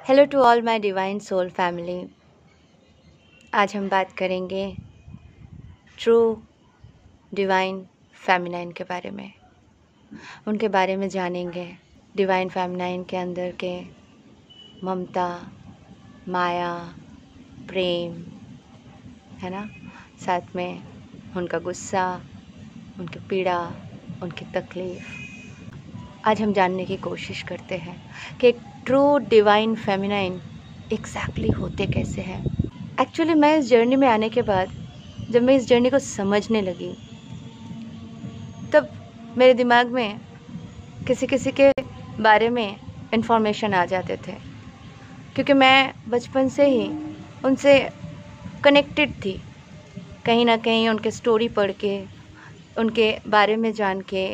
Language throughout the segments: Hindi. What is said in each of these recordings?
Hello to all my divine soul family. आज हम बात करेंगे ट्रू डिवाइन फेमिनाइन के बारे में। उनके बारे में जानेंगे। डिवाइन फेमिनाइन के अंदर के ममता, माया, प्रेम, है ना, साथ में उनका गुस्सा, उनकी पीड़ा, उनकी तकलीफ़। आज हम जानने की कोशिश करते हैं कि ट्रू डिवाइन फेमिनाइन एग्जैक्टली होते कैसे हैं। एक्चुअली मैं इस जर्नी में आने के बाद जब मैं इस जर्नी को समझने लगी तब मेरे दिमाग में किसी किसी के बारे में इन्फॉर्मेशन आ जाते थे, क्योंकि मैं बचपन से ही उनसे कनेक्टेड थी। कहीं ना कहीं उनके स्टोरी पढ़ के, उनके बारे में जान के,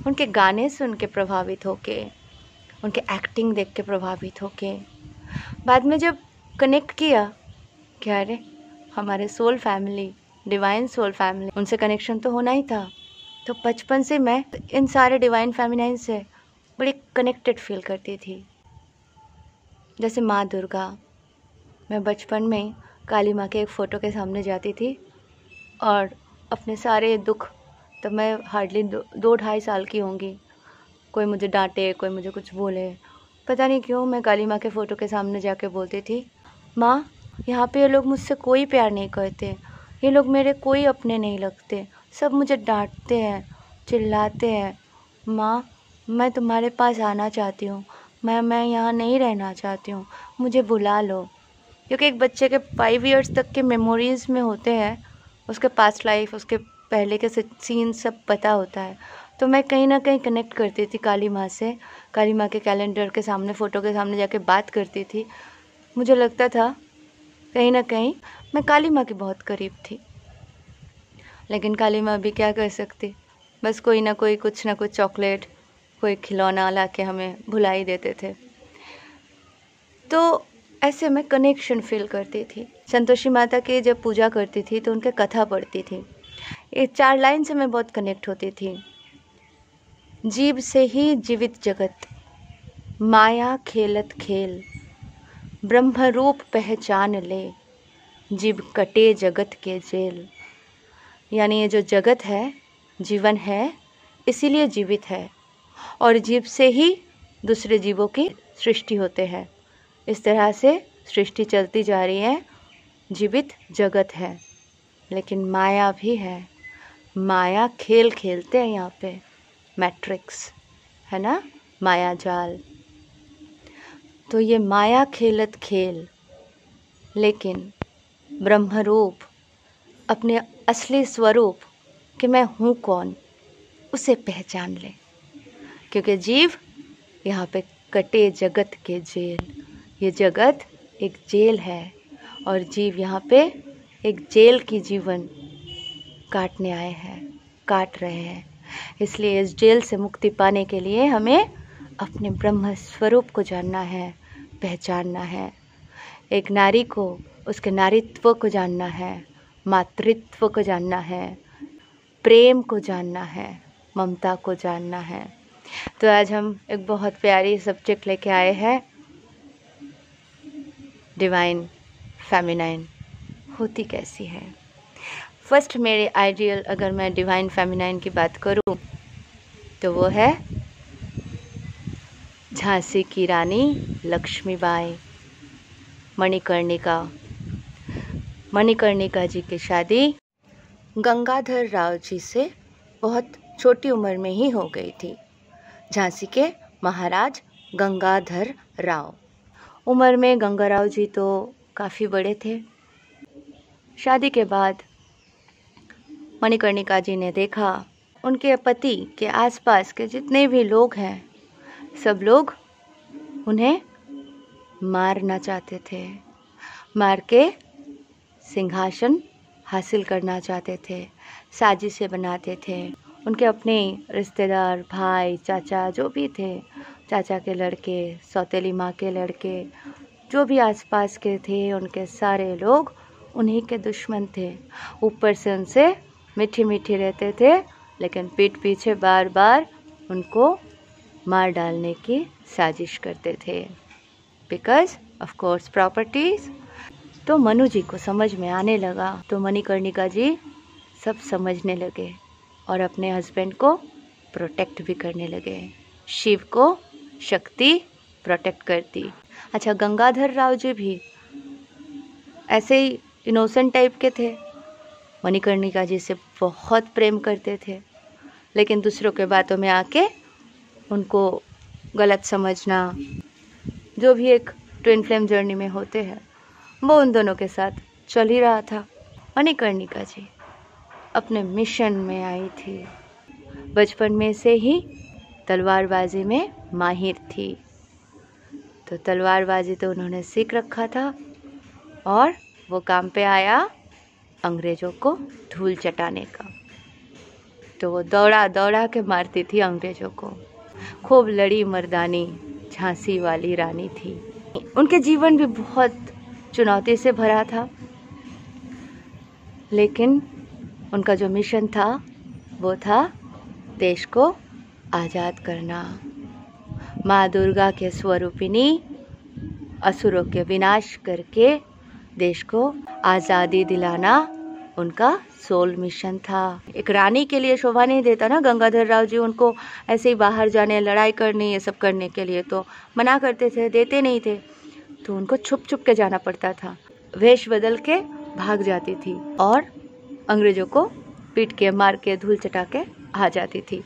उनके गाने सुन के प्रभावित होके, उनके एक्टिंग देख के प्रभावित होके, बाद में जब कनेक्ट किया कि अरे हमारे soul family, divine soul family, उनसे कनेक्शन तो होना ही था। तो बचपन से मैं इन सारे डिवाइन फेमिनाइन से बड़ी कनेक्टेड फील करती थी। जैसे माँ दुर्गा, मैं बचपन में काली माँ के एक फ़ोटो के सामने जाती थी और अपने सारे दुख, तब मैं हार्डली 2-2.5 साल की होंगी, कोई मुझे डांटे, कोई मुझे कुछ बोले, पता नहीं क्यों मैं काली माँ के फ़ोटो के सामने जाके बोलती थी, माँ यहाँ पे ये लोग मुझसे कोई प्यार नहीं करते, ये लोग मेरे कोई अपने नहीं लगते, सब मुझे डांटते हैं, चिल्लाते हैं। माँ मैं तुम्हारे पास आना चाहती हूँ, मैं यहाँ नहीं रहना चाहती हूँ, मुझे बुला लो। क्योंकि एक बच्चे के 5 इयर्स तक के मेमोरीज़ में होते हैं, उसके पास्ट लाइफ, उसके पहले के सीन सब पता होता है। तो मैं कहीं ना कहीं कनेक्ट करती थी काली माँ से। काली माँ के कैलेंडर के सामने, फ़ोटो के सामने जाके बात करती थी। मुझे लगता था कहीं ना कहीं मैं काली माँ के बहुत करीब थी। लेकिन काली माँ भी क्या कर सकती, बस कोई ना कोई, कुछ ना कुछ चॉकलेट, कोई खिलौना ला के हमें भुला ही देते थे। तो ऐसे मैं कनेक्शन फील करती थी। संतोषी माता की जब पूजा करती थी तो उनके कथा पढ़ती थी। ये 4 लाइन से मैं बहुत कनेक्ट होती थी। जीव से ही जीवित जगत, माया खेलत खेल, ब्रह्म रूप पहचान ले, जीव कटे जगत के जेल। यानी ये जो जगत है, जीवन है, इसीलिए जीवित है, और जीव से ही दूसरे जीवों की सृष्टि होते हैं। इस तरह से सृष्टि चलती जा रही है, जीवित जगत है, लेकिन माया भी है। माया खेल खेलते हैं यहाँ पे, मैट्रिक्स है ना, माया जाल। तो ये माया खेलत खेल, लेकिन ब्रह्मरूप, अपने असली स्वरूप कि मैं हूँ कौन, उसे पहचान ले। क्योंकि जीव यहाँ पे कटे जगत के जेल, ये जगत एक जेल है और जीव यहाँ पे एक जेल की जीवन काटने आए हैं, काट रहे हैं। इसलिए इस जेल से मुक्ति पाने के लिए हमें अपने ब्रह्म स्वरूप को जानना है, पहचानना है। एक नारी को उसके नारीत्व को जानना है, मातृत्व को जानना है, प्रेम को जानना है, ममता को जानना है। तो आज हम एक बहुत प्यारी सब्जेक्ट लेके आए हैं, डिवाइन फेमिनाइन होती कैसी है। फर्स्ट मेरे आइडियल, अगर मैं डिवाइन फेमिनाइन की बात करूं तो वो है झांसी की रानी लक्ष्मीबाई, मणिकर्णिका। मणिकर्णिका जी की शादी गंगाधर राव जी से बहुत छोटी उम्र में ही हो गई थी। झांसी के महाराज गंगाधर राव। उम्र में गंगाराव जी तो काफ़ी बड़े थे। शादी के बाद मणिकर्णिका जी ने देखा उनके पति के आसपास के जितने भी लोग हैं, सब लोग उन्हें मारना चाहते थे, मार के सिंहासन हासिल करना चाहते थे, साजिशें बनाते थे। उनके अपने रिश्तेदार, भाई, चाचा जो भी थे, चाचा के लड़के, सौतेली माँ के लड़के, जो भी आसपास के थे, उनके सारे लोग उन्हीं के दुश्मन थे। ऊपर से उनसे मीठी मीठी रहते थे, लेकिन पीठ पीछे बार बार उनको मार डालने की साजिश करते थे। Because of course properties. तो मनु जी को समझ में आने लगा, तो मणिकर्णिका जी सब समझने लगे और अपने हस्बैंड को प्रोटेक्ट भी करने लगे। शिव को शक्ति प्रोटेक्ट करती। अच्छा, गंगाधर राव जी भी ऐसे ही इनोसेंट टाइप के थे, मणिकर्णिका जी से बहुत प्रेम करते थे, लेकिन दूसरों के बातों में आके उनको गलत समझना, जो भी एक ट्विन फ्लेम जर्नी में होते हैं, वो उन दोनों के साथ चल ही रहा था। मणिकर्णिका जी अपने मिशन में आई थी, बचपन में से ही तलवारबाजी में माहिर थी, तो तलवारबाजी तो उन्होंने सीख रखा था और वो काम पे आया अंग्रेज़ों को धूल चटाने का। तो वो दौड़ा दौड़ा के मारती थी अंग्रेज़ों को। खूब लड़ी मर्दानी झांसी वाली रानी थी। उनके जीवन भी बहुत चुनौती से भरा था, लेकिन उनका जो मिशन था वो था देश को आज़ाद करना। माँ दुर्गा के स्वरूपिणी असुरों के विनाश करके देश को आज़ादी दिलाना उनका सोल मिशन था। एक रानी के लिए शोभा नहीं देता ना गंगाधर राव जी, उनको ऐसे ही बाहर जाने, लड़ाई करने, ये सब करने के लिए तो मना करते थे, देते नहीं थे, तो उनको छुप छुप के जाना पड़ता था। वेश बदल के भाग जाती थी और अंग्रेजों को पीट के, मार के, धूल चटा के आ जाती थी।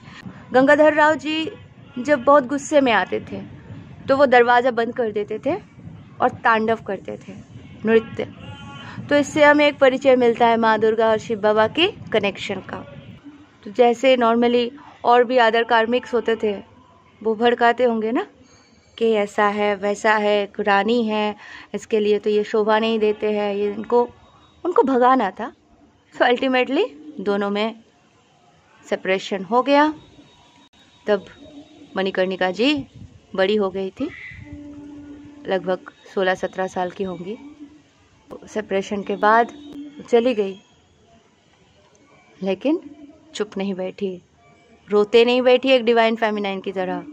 गंगाधर राव जी जब बहुत गुस्से में आते थे तो वो दरवाज़ा बंद कर देते थे और तांडव करते थे, नृत्य। तो इससे हमें एक परिचय मिलता है माँ दुर्गा और शिव बाबा की कनेक्शन का। तो जैसे नॉर्मली और भी अदर कार्मिक्स होते थे, वो भड़काते होंगे ना कि ऐसा है वैसा है, एक रानी है, इसके लिए तो ये शोभा नहीं देते हैं, ये उनको भगाना था। तो अल्टीमेटली दोनों में सेपरेशन हो गया। तब मणिकर्णिका जी बड़ी हो गई थी, लगभग 16-17 साल की होंगी। सेपरेशन के बाद चली गई, लेकिन चुप नहीं बैठी, रोते नहीं बैठी एक डिवाइन फेमिनाइन की तरह,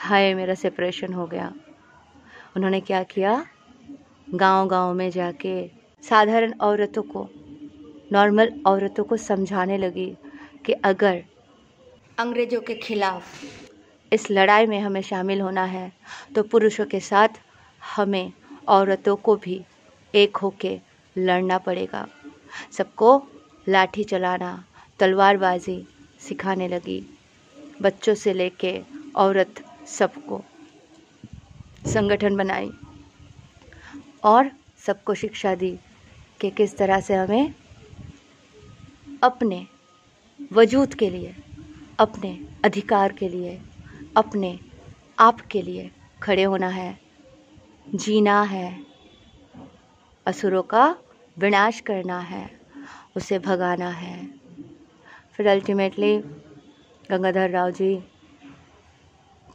हाय मेरा सेपरेशन हो गया। उन्होंने क्या किया, गांव-गांव में जाके साधारण औरतों को, नॉर्मल औरतों को समझाने लगी कि अगर अंग्रेजों के खिलाफ इस लड़ाई में हमें शामिल होना है तो पुरुषों के साथ हमें औरतों को भी एक होके लड़ना पड़ेगा। सबको लाठी चलाना, तलवारबाजी सिखाने लगी, बच्चों से लेके औरत सबको संगठन बनाई और सबको शिक्षा दी कि किस तरह से हमें अपने वजूद के लिए, अपने अधिकार के लिए, अपने आप के लिए खड़े होना है, जीना है, असुरों का विनाश करना है, उसे भगाना है। फिर अल्टीमेटली गंगाधर राव जी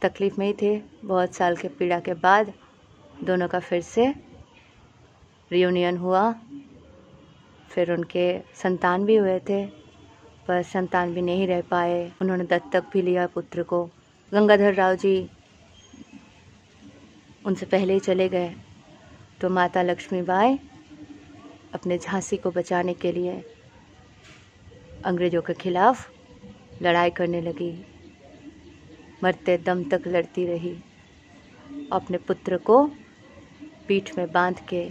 तकलीफ़ में ही थे। बहुत साल के पीड़ा के बाद दोनों का फिर से रियूनियन हुआ। फिर उनके संतान भी हुए थे, पर संतान भी नहीं रह पाए। उन्होंने दत्तक भी लिया पुत्र को। गंगाधर राव जी उनसे पहले ही चले गए, तो माता लक्ष्मीबाई अपने झांसी को बचाने के लिए अंग्रेज़ों के खिलाफ लड़ाई करने लगी। मरते दम तक लड़ती रही, अपने पुत्र को पीठ में बांध के,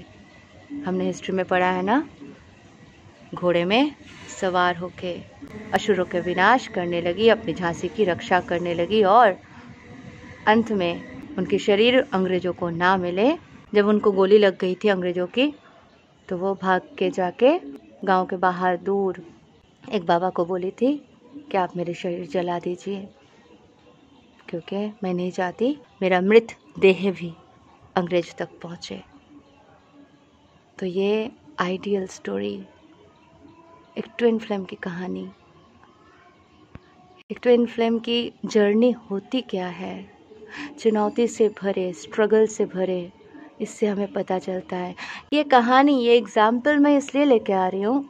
हमने हिस्ट्री में पढ़ा है ना, घोड़े में सवार होके असुरों के विनाश करने लगी, अपनी झांसी की रक्षा करने लगी। और अंत में उनके शरीर अंग्रेज़ों को ना मिले, जब उनको गोली लग गई थी अंग्रेज़ों की, तो वो भाग के जाके गांव के बाहर दूर एक बाबा को बोली थी कि आप मेरे शरीर जला दीजिए, क्योंकि मैं नहीं चाहती मेरा मृत देह भी अंग्रेज तक पहुँचे। तो ये आइडियल स्टोरी, एक ट्विन फ्लेम की कहानी, एक ट्विन फ्लेम की जर्नी होती क्या है, चुनौती से भरे, स्ट्रगल से भरे, इससे हमें पता चलता है। ये कहानी, ये एग्जाम्पल मैं इसलिए लेके आ रही हूँ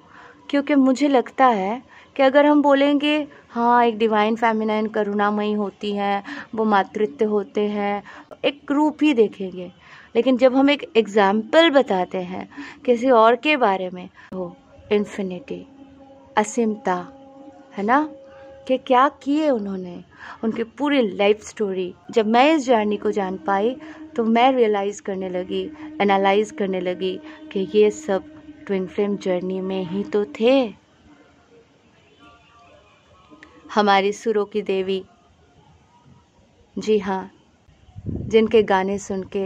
क्योंकि मुझे लगता है कि अगर हम बोलेंगे हाँ एक डिवाइन फेमिनाइन करुणामयी होती हैं, वो मातृत्व होते हैं, एक रूप ही देखेंगे, लेकिन जब हम एक एग्जाम्पल बताते हैं किसी और के बारे में, वो इन्फिनिटी, असीमता, है ना, कि क्या किए उन्होंने, उनकी पूरी लाइफ स्टोरी। जब मैं इस जर्नी को जान पाई तो मैं रियलाइज़ करने लगी, एनालाइज करने लगी कि ये सब ट्विन फ्लेम जर्नी में ही तो थे। हमारी सुरों की देवी, जी हाँ, जिनके गाने सुन के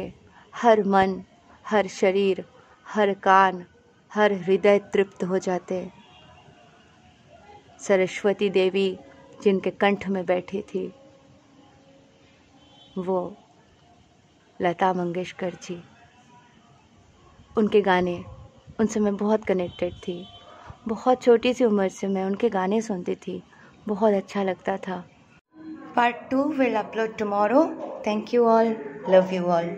हर मन, हर शरीर, हर कान, हर हृदय तृप्त हो जाते। सरस्वती देवी, जिनके कंठ में बैठी थी, वो लता मंगेशकर जी। उनके गाने, उनसे मैं बहुत कनेक्टेड थी। बहुत छोटी सी उम्र से मैं उनके गाने सुनती थी, बहुत अच्छा लगता था। Part 2 will upload tomorrow. Thank you all. Love you all.